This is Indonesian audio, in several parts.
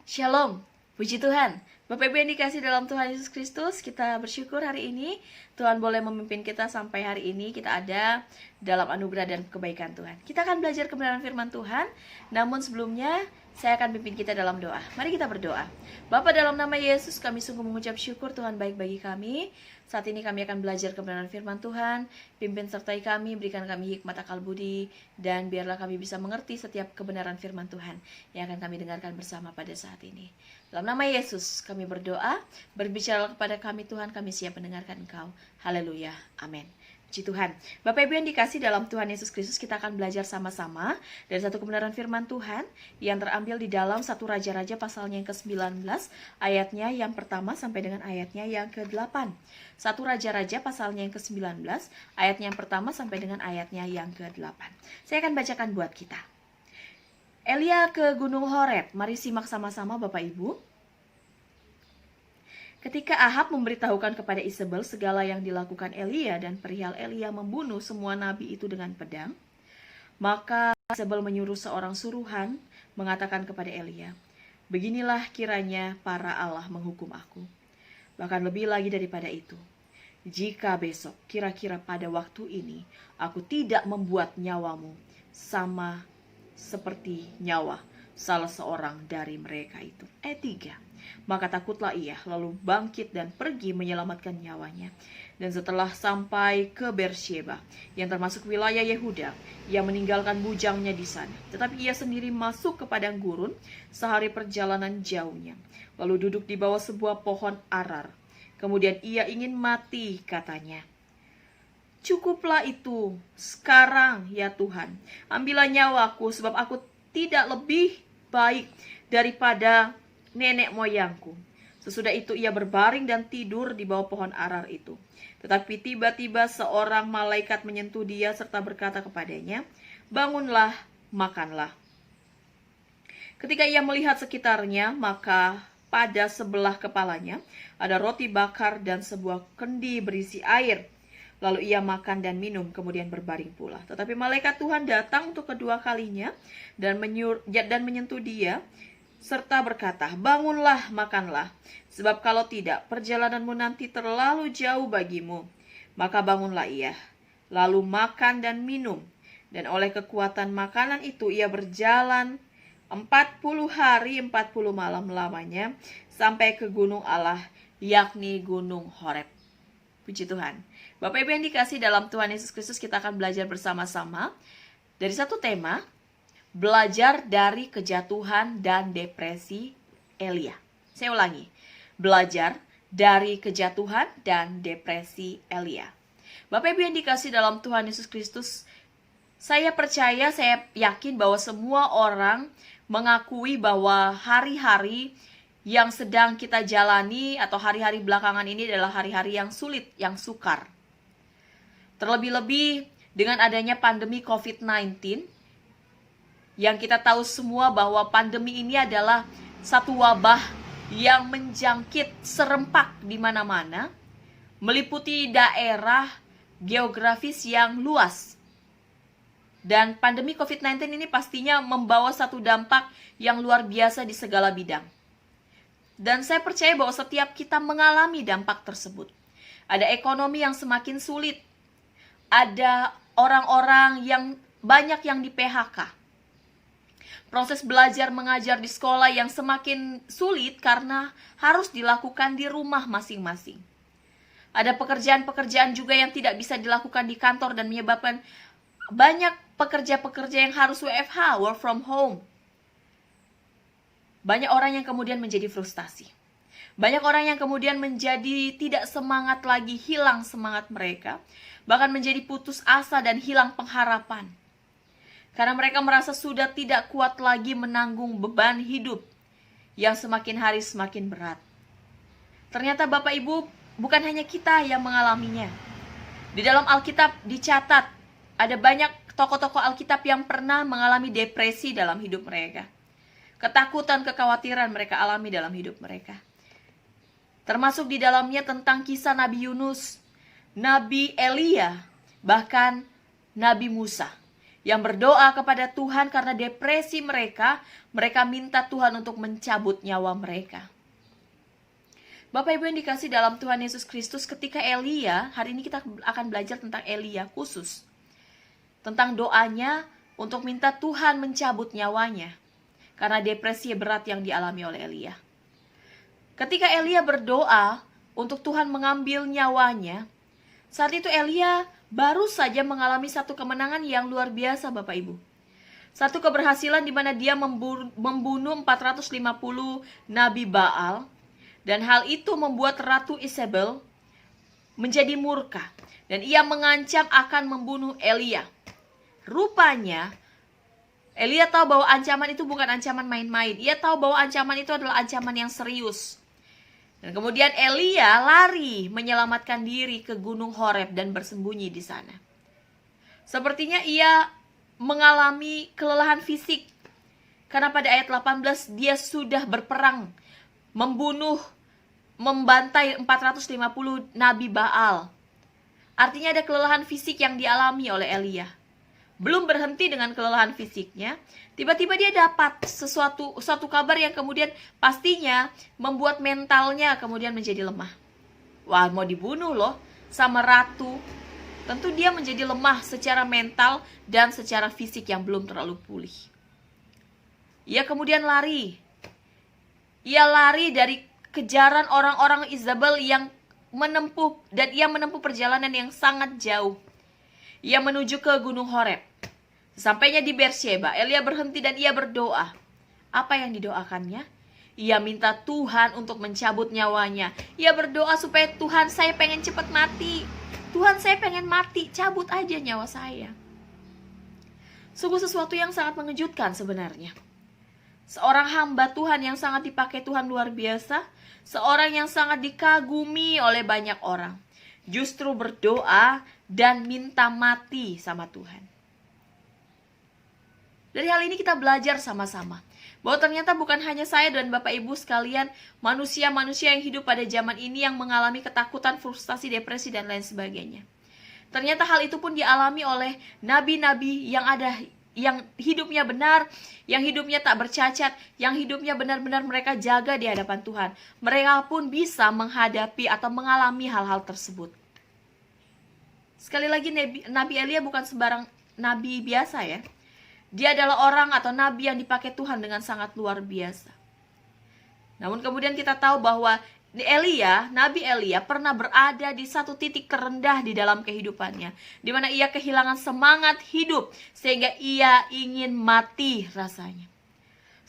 Shalom, puji Tuhan. Bapak Ibu yang dikasih dalam Tuhan Yesus Kristus, kita bersyukur hari ini Tuhan boleh memimpin kita sampai hari ini kita ada dalam anugerah dan kebaikan Tuhan. Kita akan belajar kebenaran firman Tuhan, namun sebelumnya saya akan pimpin kita dalam doa. Mari kita berdoa. Bapa, dalam nama Yesus kami sungguh mengucap syukur Tuhan baik bagi kami. Saat ini kami akan belajar kebenaran firman Tuhan. Pimpin sertai kami, berikan kami hikmat akal budi, dan biarlah kami bisa mengerti setiap kebenaran firman Tuhan yang akan kami dengarkan bersama pada saat ini. Dalam nama Yesus kami berdoa, berbicara kepada kami Tuhan, kami siap mendengarkan Engkau. Haleluya, amin. Puji Tuhan. Bapak Ibu yang dikasih dalam Tuhan Yesus Kristus, kita akan belajar sama-sama dari satu kebenaran firman Tuhan yang terambil di dalam 1 Raja-Raja pasalnya yang ke-19, ayatnya yang pertama sampai dengan ayatnya yang ke-8. 1 Raja-Raja pasalnya yang ke-19, ayatnya yang pertama sampai dengan ayatnya yang ke-8. Saya akan bacakan buat kita. Elia ke Gunung Horeb. Mari simak sama-sama Bapak Ibu. Ketika Ahab memberitahukan kepada Isabel segala yang dilakukan Elia dan perihal Elia membunuh semua nabi itu dengan pedang, maka Isabel menyuruh seorang suruhan mengatakan kepada Elia, "Beginilah kiranya para Allah menghukum aku. Bahkan lebih lagi daripada itu. Jika besok kira-kira pada waktu ini aku tidak membuat nyawamu sama seperti nyawa salah seorang dari mereka itu." Ayat 3. Maka takutlah ia, lalu bangkit dan pergi menyelamatkan nyawanya. Dan setelah sampai ke Beersheba, yang termasuk wilayah Yehuda, ia meninggalkan bujangnya di sana. Tetapi ia sendiri masuk ke padang gurun sehari perjalanan jauhnya, lalu duduk di bawah sebuah pohon arar. Kemudian ia ingin mati, katanya. "Cukuplah itu sekarang, ya Tuhan. Ambillah nyawaku, sebab aku tidak lebih baik daripada nenek moyangku." Sesudah itu ia berbaring dan tidur di bawah pohon arar itu. Tetapi tiba-tiba seorang malaikat menyentuh dia serta berkata kepadanya, "Bangunlah, makanlah." Ketika ia melihat sekitarnya, maka pada sebelah kepalanya ada roti bakar dan sebuah kendi berisi air. Lalu ia makan dan minum, kemudian berbaring pula. Tetapi malaikat Tuhan datang untuk kedua kalinya dan menyentuh dia, serta berkata, "Bangunlah, makanlah, sebab kalau tidak, perjalananmu nanti terlalu jauh bagimu." Maka bangunlah ia, lalu makan dan minum. Dan oleh kekuatan makanan itu ia berjalan 40 hari 40 malam lamanya sampai ke gunung Allah, yakni Gunung Horeb. Puji Tuhan. Bapak Ibu yang dikasih dalam Tuhan Yesus Kristus, kita akan belajar bersama-sama dari satu tema, belajar dari kejatuhan dan depresi Elia. Saya ulangi, belajar dari kejatuhan dan depresi Elia. Bapak Ibu yang dikasih dalam Tuhan Yesus Kristus, saya percaya, saya yakin bahwa semua orang mengakui bahwa hari-hari yang sedang kita jalani atau hari-hari belakangan ini adalah hari-hari yang sulit, yang sukar. Terlebih-lebih dengan adanya pandemi COVID-19, yang kita tahu semua bahwa pandemi ini adalah satu wabah yang menjangkit serempak di mana-mana, meliputi daerah geografis yang luas. Dan pandemi COVID-19 ini pastinya membawa satu dampak yang luar biasa di segala bidang. Dan saya percaya bahwa setiap kita mengalami dampak tersebut. Ada ekonomi yang semakin sulit. Ada orang-orang yang banyak yang di PHK. Proses belajar mengajar di sekolah yang semakin sulit karena harus dilakukan di rumah masing-masing. Ada pekerjaan-pekerjaan juga yang tidak bisa dilakukan di kantor dan menyebabkan banyak pekerja-pekerja yang harus WFH, work from home. Banyak orang yang kemudian menjadi frustasi. Banyak orang yang kemudian menjadi tidak semangat lagi, hilang semangat mereka. Bahkan menjadi putus asa dan hilang pengharapan. Karena mereka merasa sudah tidak kuat lagi menanggung beban hidup yang semakin hari semakin berat. Ternyata Bapak Ibu, bukan hanya kita yang mengalaminya. Di dalam Alkitab dicatat, ada banyak tokoh-tokoh Alkitab yang pernah mengalami depresi dalam hidup mereka. Ketakutan, kekhawatiran mereka alami dalam hidup mereka. Termasuk di dalamnya tentang kisah Nabi Yunus, Nabi Elia, bahkan Nabi Musa, yang berdoa kepada Tuhan karena depresi mereka. Mereka minta Tuhan untuk mencabut nyawa mereka. Bapak Ibu yang dikasih dalam Tuhan Yesus Kristus, ketika Elia, hari ini kita akan belajar tentang Elia khusus. Tentang doanya untuk minta Tuhan mencabut nyawanya. Karena depresi berat yang dialami oleh Elia. Ketika Elia berdoa untuk Tuhan mengambil nyawanya, saat itu Elia baru saja mengalami satu kemenangan yang luar biasa, Bapak Ibu. Satu keberhasilan di mana dia membunuh 450 Nabi Baal. Dan hal itu membuat Ratu Isabel menjadi murka. Dan ia mengancam akan membunuh Elia. Rupanya, Elia tahu bahwa ancaman itu bukan ancaman main-main. Ia tahu bahwa ancaman itu adalah ancaman yang serius. Dan kemudian Elia lari menyelamatkan diri ke Gunung Horeb dan bersembunyi di sana. Sepertinya ia mengalami kelelahan fisik. Karena pada ayat 18 dia sudah berperang, membantai 450 Nabi Baal. Artinya ada kelelahan fisik yang dialami oleh Elia. Belum berhenti dengan kelelahan fisiknya, tiba-tiba dia dapat suatu kabar yang kemudian pastinya membuat mentalnya kemudian menjadi lemah. Wah, mau dibunuh loh sama ratu. Tentu dia menjadi lemah secara mental dan secara fisik yang belum terlalu pulih. Ia kemudian lari. Ia lari dari kejaran orang-orang Isabel yang menempuh perjalanan yang sangat jauh. Ia menuju ke Gunung Horeb. Sampainya di Beersheba, Elia berhenti dan ia berdoa. Apa yang didoakannya? Ia minta Tuhan untuk mencabut nyawanya. Ia berdoa supaya Tuhan, saya pengen cepat mati. Tuhan, saya pengen mati, cabut aja nyawa saya. Sungguh sesuatu yang sangat mengejutkan sebenarnya. Seorang hamba Tuhan yang sangat dipakai Tuhan luar biasa. Seorang yang sangat dikagumi oleh banyak orang. Justru berdoa dan minta mati sama Tuhan. Dari hal ini kita belajar sama-sama bahwa ternyata bukan hanya saya dan Bapak Ibu sekalian, manusia-manusia yang hidup pada zaman ini yang mengalami ketakutan, frustasi, depresi, dan lain sebagainya. Ternyata hal itu pun dialami oleh nabi-nabi yang hidupnya benar, yang hidupnya tak bercacat, yang hidupnya benar-benar mereka jaga di hadapan Tuhan. Mereka pun bisa menghadapi atau mengalami hal-hal tersebut. Sekali lagi, Nabi Elia bukan sembarang nabi biasa ya. Dia adalah orang atau nabi yang dipakai Tuhan dengan sangat luar biasa. Namun kemudian kita tahu bahwa Nabi Elia pernah berada di satu titik terendah di dalam kehidupannya, di mana ia kehilangan semangat hidup sehingga ia ingin mati rasanya.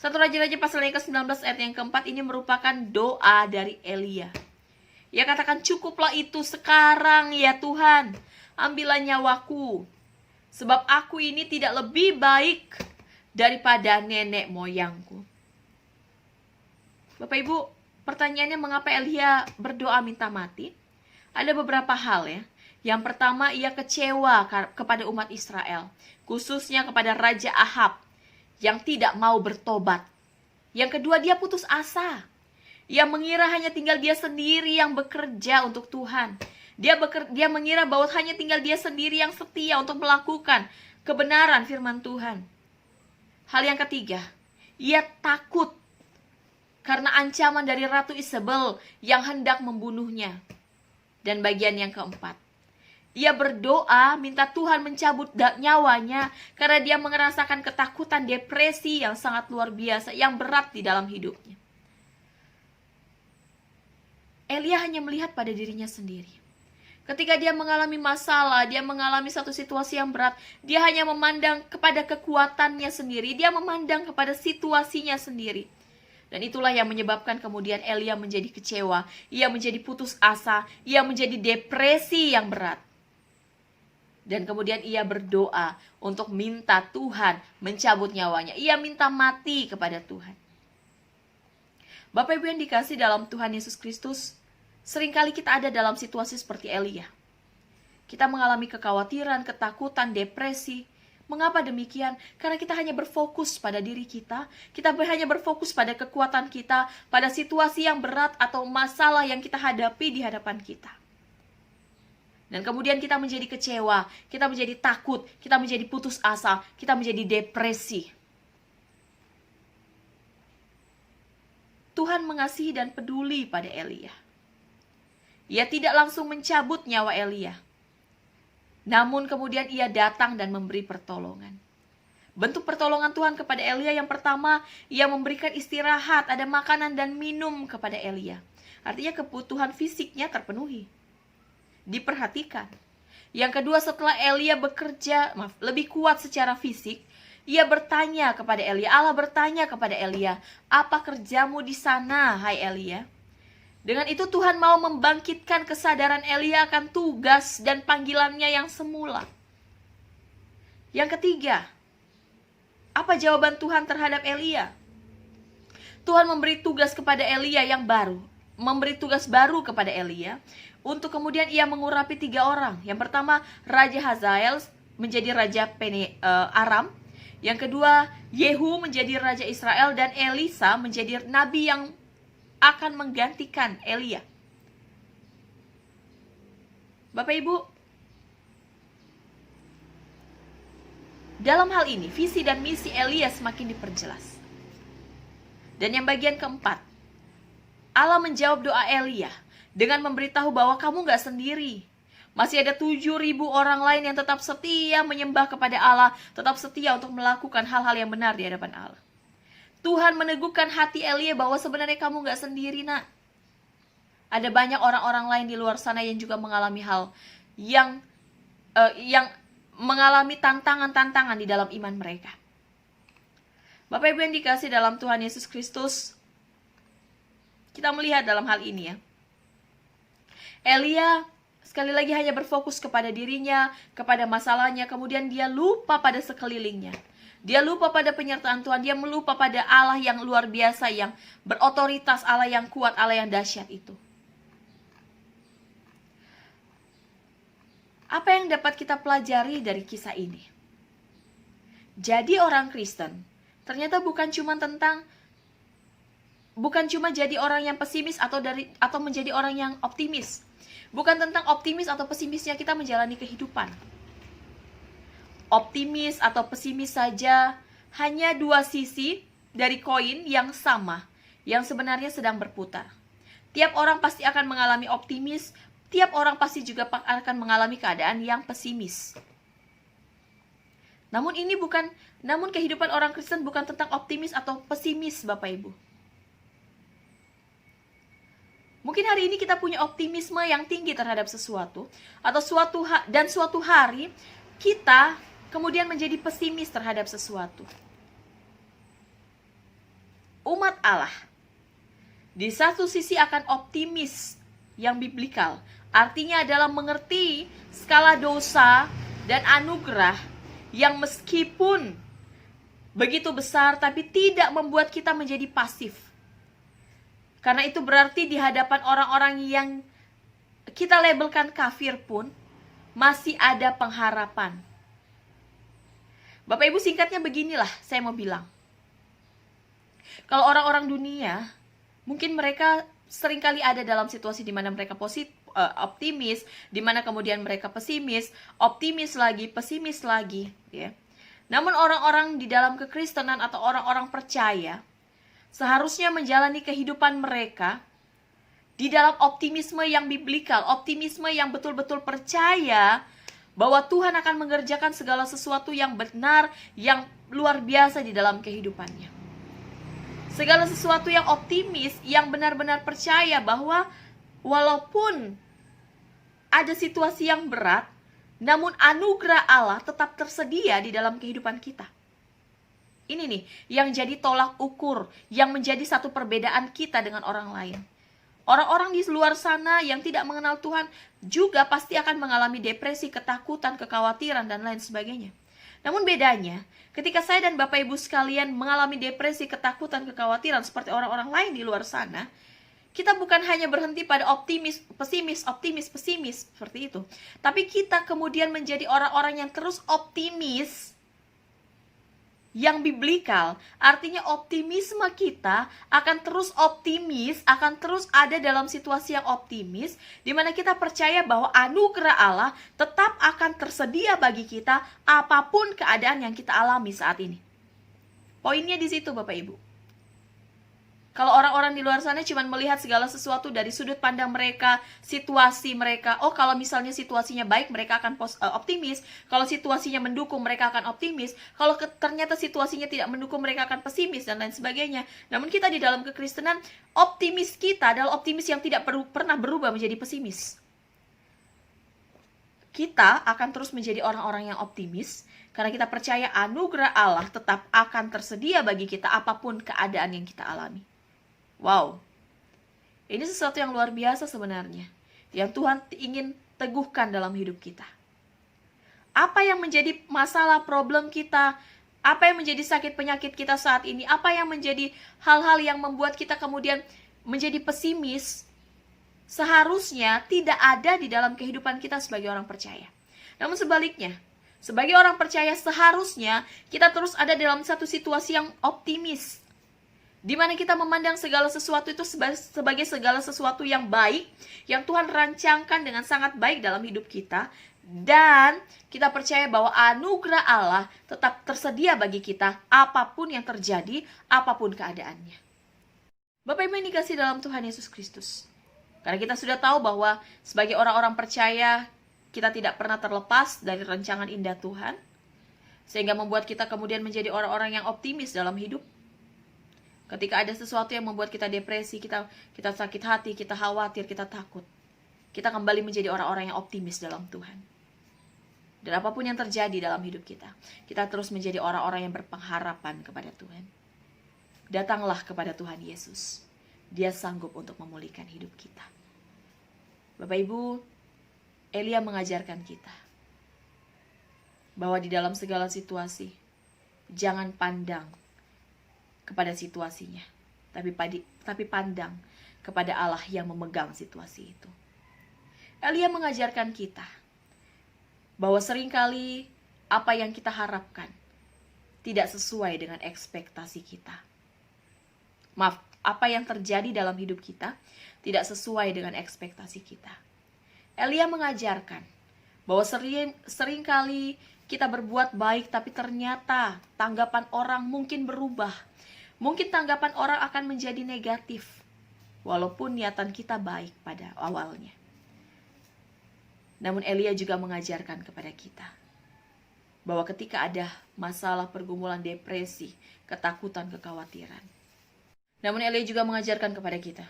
1 Raja-Raja pasal yang ke-19 ayat yang keempat ini merupakan doa dari Elia. Ia katakan, cukuplah itu sekarang ya Tuhan, ambillah nyawaku, sebab aku ini tidak lebih baik daripada nenek moyangku. Bapak Ibu, pertanyaannya mengapa Elia berdoa minta mati? Ada beberapa hal ya. Yang pertama, ia kecewa kepada umat Israel, khususnya kepada Raja Ahab yang tidak mau bertobat. Yang kedua, dia putus asa. Ia mengira hanya tinggal dia sendiri yang bekerja untuk Tuhan. Dia mengira bahwa hanya tinggal dia sendiri yang setia untuk melakukan kebenaran firman Tuhan. Hal yang ketiga, ia takut karena ancaman dari Ratu Isabel yang hendak membunuhnya. Dan bagian yang keempat, ia berdoa minta Tuhan mencabut nyawanya karena dia merasakan ketakutan, depresi yang sangat luar biasa, yang berat di dalam hidupnya. Elia hanya melihat pada dirinya sendiri. Ketika dia mengalami masalah, dia mengalami satu situasi yang berat, dia hanya memandang kepada kekuatannya sendiri, dia memandang kepada situasinya sendiri. Dan itulah yang menyebabkan kemudian Elia menjadi kecewa, ia menjadi putus asa, ia menjadi depresi yang berat. Dan kemudian ia berdoa untuk minta Tuhan mencabut nyawanya. Ia minta mati kepada Tuhan. Bapak Ibu yang dikasih dalam Tuhan Yesus Kristus, seringkali kita ada dalam situasi seperti Elia. Kita mengalami kekhawatiran, ketakutan, depresi. Mengapa demikian? Karena kita hanya berfokus pada diri kita. Kita hanya berfokus pada kekuatan kita, pada situasi yang berat atau masalah yang kita hadapi di hadapan kita. Dan kemudian kita menjadi kecewa, kita menjadi takut, kita menjadi putus asa, kita menjadi depresi. Tuhan mengasihi dan peduli pada Elia. Ia tidak langsung mencabut nyawa Elia. Namun kemudian ia datang dan memberi pertolongan. Bentuk pertolongan Tuhan kepada Elia yang pertama, ia memberikan istirahat, ada makanan dan minum kepada Elia. Artinya kebutuhan fisiknya terpenuhi. Diperhatikan. Yang kedua, setelah Elia bekerja, lebih kuat secara fisik, ia bertanya kepada Elia, Allah bertanya kepada Elia, apa kerjamu di sana, hai Elia? Dengan itu Tuhan mau membangkitkan kesadaran Elia akan tugas dan panggilannya yang semula. Yang ketiga, apa jawaban Tuhan terhadap Elia? Tuhan memberi tugas kepada Elia yang baru, memberi tugas baru kepada Elia, untuk kemudian ia mengurapi 3 orang. Yang pertama, Raja Hazael menjadi Raja Aram. Yang kedua, Yehu menjadi Raja Israel. Dan Elisa menjadi Nabi yang akan menggantikan Elia. Bapak Ibu, dalam hal ini, visi dan misi Elia semakin diperjelas. Dan yang bagian keempat, Allah menjawab doa Elia dengan memberitahu bahwa kamu gak sendiri. Masih ada 7.000 orang lain yang tetap setia menyembah kepada Allah, tetap setia untuk melakukan hal-hal yang benar di hadapan Allah. Tuhan meneguhkan hati Elia bahwa sebenarnya kamu gak sendiri, nak. Ada banyak orang-orang lain di luar sana yang juga mengalami hal yang mengalami tantangan-tantangan di dalam iman mereka. Bapak Ibu yang dikasih dalam Tuhan Yesus Kristus, kita melihat dalam hal ini ya, Elia sekali lagi hanya berfokus kepada dirinya, kepada masalahnya, kemudian dia lupa pada sekelilingnya. Dia lupa pada penyertaan Tuhan, dia melupa pada Allah yang luar biasa, yang berotoritas, Allah yang kuat, Allah yang dahsyat itu. Apa yang dapat kita pelajari dari kisah ini? Jadi orang Kristen ternyata bukan cuma jadi orang yang pesimis atau menjadi orang yang optimis. Bukan tentang optimis atau pesimisnya kita menjalani kehidupan. Optimis atau pesimis saja hanya 2 sisi dari koin yang sama, yang sebenarnya sedang berputar. Tiap orang pasti akan mengalami optimis, tiap orang pasti juga akan mengalami keadaan yang pesimis. Namun kehidupan orang Kristen bukan tentang optimis atau pesimis, Bapak Ibu. Mungkin hari ini kita punya optimisme yang tinggi terhadap sesuatu, atau suatu hari kita kemudian menjadi pesimis terhadap sesuatu. Umat Allah di satu sisi akan optimis yang biblikal, artinya adalah mengerti skala dosa dan anugerah yang meskipun begitu besar tapi tidak membuat kita menjadi pasif. Karena itu berarti di hadapan orang-orang yang kita labelkan kafir pun masih ada pengharapan. Bapak Ibu, singkatnya beginilah saya mau bilang. Kalau orang-orang dunia, mungkin mereka seringkali ada dalam situasi di mana mereka optimis, di mana kemudian mereka pesimis, optimis lagi, pesimis lagi, ya. Namun orang-orang di dalam kekristenan atau orang-orang percaya seharusnya menjalani kehidupan mereka di dalam optimisme yang biblikal, optimisme yang betul-betul percaya bahwa Tuhan akan mengerjakan segala sesuatu yang benar, yang luar biasa di dalam kehidupannya. Segala sesuatu yang optimis, yang benar-benar percaya bahwa walaupun ada situasi yang berat, namun anugerah Allah tetap tersedia di dalam kehidupan kita. Ini nih yang jadi tolak ukur, yang menjadi satu perbedaan kita dengan orang lain. Orang-orang di luar sana yang tidak mengenal Tuhan juga pasti akan mengalami depresi, ketakutan, kekhawatiran, dan lain sebagainya. Namun bedanya, ketika saya dan Bapak Ibu sekalian mengalami depresi, ketakutan, kekhawatiran seperti orang-orang lain di luar sana, kita bukan hanya berhenti pada optimis, pesimis seperti itu. Tapi kita kemudian menjadi orang-orang yang terus optimis yang biblikal, artinya optimisme kita akan terus optimis, akan terus ada dalam situasi yang optimis, di mana kita percaya bahwa anugerah Allah tetap akan tersedia bagi kita apapun keadaan yang kita alami saat ini. Poinnya di situ Bapak Ibu. Kalau orang-orang di luar sana cuma melihat segala sesuatu dari sudut pandang mereka, situasi mereka. Oh, kalau misalnya situasinya baik, mereka akan optimis. Kalau situasinya mendukung, mereka akan optimis. Kalau ternyata situasinya tidak mendukung, mereka akan pesimis dan lain sebagainya. Namun kita di dalam kekristenan, optimis kita adalah optimis yang tidak pernah berubah menjadi pesimis. Kita akan terus menjadi orang-orang yang optimis karena kita percaya anugerah Allah tetap akan tersedia bagi kita apapun keadaan yang kita alami. Wow, ini sesuatu yang luar biasa sebenarnya, yang Tuhan ingin teguhkan dalam hidup kita. Apa yang menjadi masalah problem kita, apa yang menjadi sakit penyakit kita saat ini, apa yang menjadi hal-hal yang membuat kita kemudian menjadi pesimis, seharusnya tidak ada di dalam kehidupan kita sebagai orang percaya. Namun sebaliknya, sebagai orang percaya seharusnya kita terus ada dalam satu situasi yang optimis, di mana kita memandang segala sesuatu itu sebagai segala sesuatu yang baik, yang Tuhan rancangkan dengan sangat baik dalam hidup kita, dan kita percaya bahwa anugerah Allah tetap tersedia bagi kita apapun yang terjadi, apapun keadaannya. Bapak Ibu yang dikasihi dalam Tuhan Yesus Kristus, karena kita sudah tahu bahwa sebagai orang-orang percaya, kita tidak pernah terlepas dari rancangan indah Tuhan, sehingga membuat kita kemudian menjadi orang-orang yang optimis dalam hidup. Ketika ada sesuatu yang membuat kita depresi, kita sakit hati, kita khawatir, kita takut, kita kembali menjadi orang-orang yang optimis dalam Tuhan. Dan apapun yang terjadi dalam hidup kita terus menjadi orang-orang yang berpengharapan kepada Tuhan. Datanglah kepada Tuhan Yesus. Dia sanggup untuk memulihkan hidup kita. Bapak Ibu, Elia mengajarkan kita bahwa di dalam segala situasi, jangan pandang kepada situasinya, tapi pandang kepada Allah yang memegang situasi itu. Elia mengajarkan kita bahwa seringkali apa yang kita harapkan tidak sesuai dengan ekspektasi kita. Maaf, apa yang terjadi dalam hidup kita tidak sesuai dengan ekspektasi kita. Elia mengajarkan bahwa seringkali kita berbuat baik, tapi ternyata tanggapan orang mungkin berubah. Mungkin tanggapan orang akan menjadi negatif, walaupun niatan kita baik pada awalnya. Namun Elia juga mengajarkan kepada kita bahwa ketika ada masalah pergumulan depresi, ketakutan, kekhawatiran. Namun Elia juga mengajarkan kepada kita,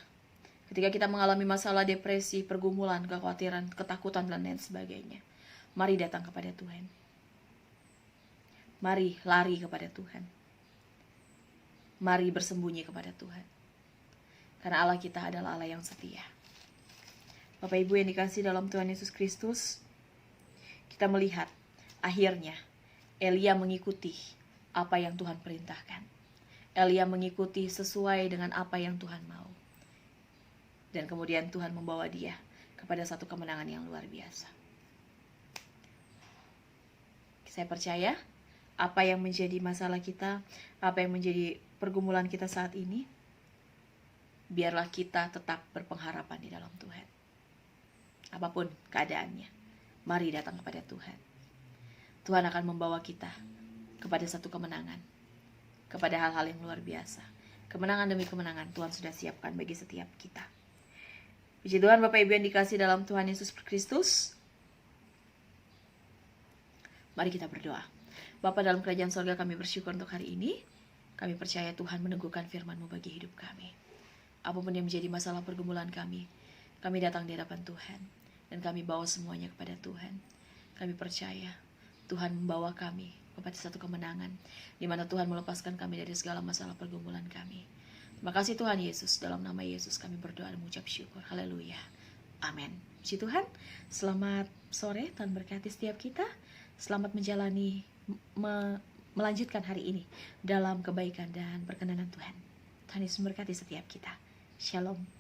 ketika kita mengalami masalah depresi, pergumulan, kekhawatiran, ketakutan, dan lain sebagainya, mari datang kepada Tuhan. Mari lari kepada Tuhan. Mari bersembunyi kepada Tuhan. Karena Allah kita adalah Allah yang setia. Bapak Ibu yang dikasihi dalam Tuhan Yesus Kristus, kita melihat akhirnya Elia mengikuti apa yang Tuhan perintahkan. Elia mengikuti sesuai dengan apa yang Tuhan mau. Dan kemudian Tuhan membawa dia kepada satu kemenangan yang luar biasa. Saya percaya apa yang menjadi masalah kita, apa yang menjadi pergumulan kita saat ini, biarlah kita tetap berpengharapan di dalam Tuhan. Apapun keadaannya, mari datang kepada Tuhan. Tuhan akan membawa kita kepada satu kemenangan, kepada hal-hal yang luar biasa. Kemenangan demi kemenangan Tuhan sudah siapkan bagi setiap kita. Puji Tuhan Bapak Ibu yang dikasihi dalam Tuhan Yesus Kristus. Mari kita berdoa. Bapa dalam kerajaan surga, kami bersyukur untuk hari ini. Kami percaya Tuhan meneguhkan firman-Mu bagi hidup kami. Apapun yang menjadi masalah pergumulan kami datang di hadapan Tuhan. Dan kami bawa semuanya kepada Tuhan. Kami percaya Tuhan membawa kami kepada satu kemenangan, di mana Tuhan melepaskan kami dari segala masalah pergumulan kami. Terima kasih Tuhan Yesus. Dalam nama Yesus kami berdoa dan mengucap syukur. Haleluya. Amin. Puji Tuhan. Selamat sore. Tuhan berkati setiap kita. Selamat menjalani melanjutkan hari ini dalam kebaikan dan perkenanan Tuhan. Tuhan Yesus memberkati setiap kita. Shalom.